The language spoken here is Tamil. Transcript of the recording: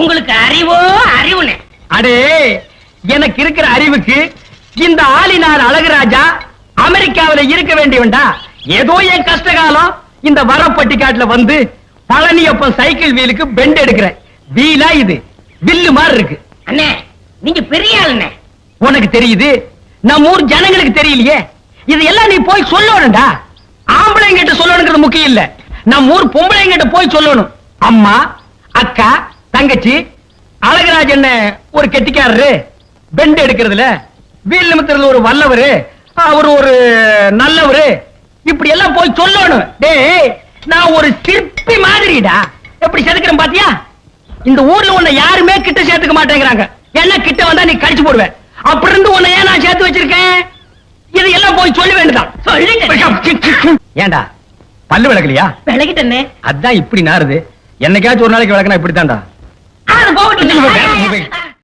உங்களுக்கு அறிவோ அறிவுனே. அடே, எனக்கு இருக்கிற அறிவுக்கு இந்த ஆளினார் அழகுராஜா அமெரிக்காவில இருக்க வேண்டியவன்டா. ஏதோ என் கஷ்ட காலம் இந்த வரப்பட்டிக்காட்டுல வந்து பழனியப்பன் சைக்கிள் வீலுக்கு பெண்ட் எடுக்கிறேன். வீலா இது வில்லு மாதிரி இருக்கு. அண்ணே, நீங்க பெரிய ஆளுண்ணே. உனக்கு தெரியுது, நம்ம ஊர் ஜனங்களுக்கு தெரியலையே. இது எல்லாம் நீ போய் சொல்லணும்டா. ஆம்பளைங்கிட்ட சொல்லணுங்கிறது முக்கியம் இல்ல, நம்ம ஊர் பொம்பளைங்கிட்ட போய் சொல்லணும். அம்மா, அக்கா, தங்கச்சி, அழகராஜன் ஒரு கெட்டிக்காரரு, பெண்ட் எடுக்கிறதுல வீல் நிமித்துறது ஒரு வல்லவரு, அவர் ஒரு நல்லவரு, இப்படி எல்லாம் போய் சொல்லணும். டேய், நான் ஒரு சிற்பி மாதிரிடா. எப்படி செதுக்கிறேன் பாத்தியா? இந்த ஊர்ல உன்னை யாருமே கிட்ட சேர்த்துக்க மாட்டேங்கிறாங்க. என்ன கிட்ட வந்தா நீ கடிச்சு போடுவேன். அப்படி இருந்து உன்னை ஏன் நான் சேர்த்து வச்சிருக்கேன்? இதெல்லாம் போய் சொல்ல வேண்டியதான். சொல்லுங்க. ஏண்டா பல்லு விளக்கலையா? விளக்கிட்டே. அதான் இப்படி நாருது. என்னைக்காச்சும் ஒரு நாளைக்கு விளக்கனா இப்படித்தான்டா. அது போகட்டும்.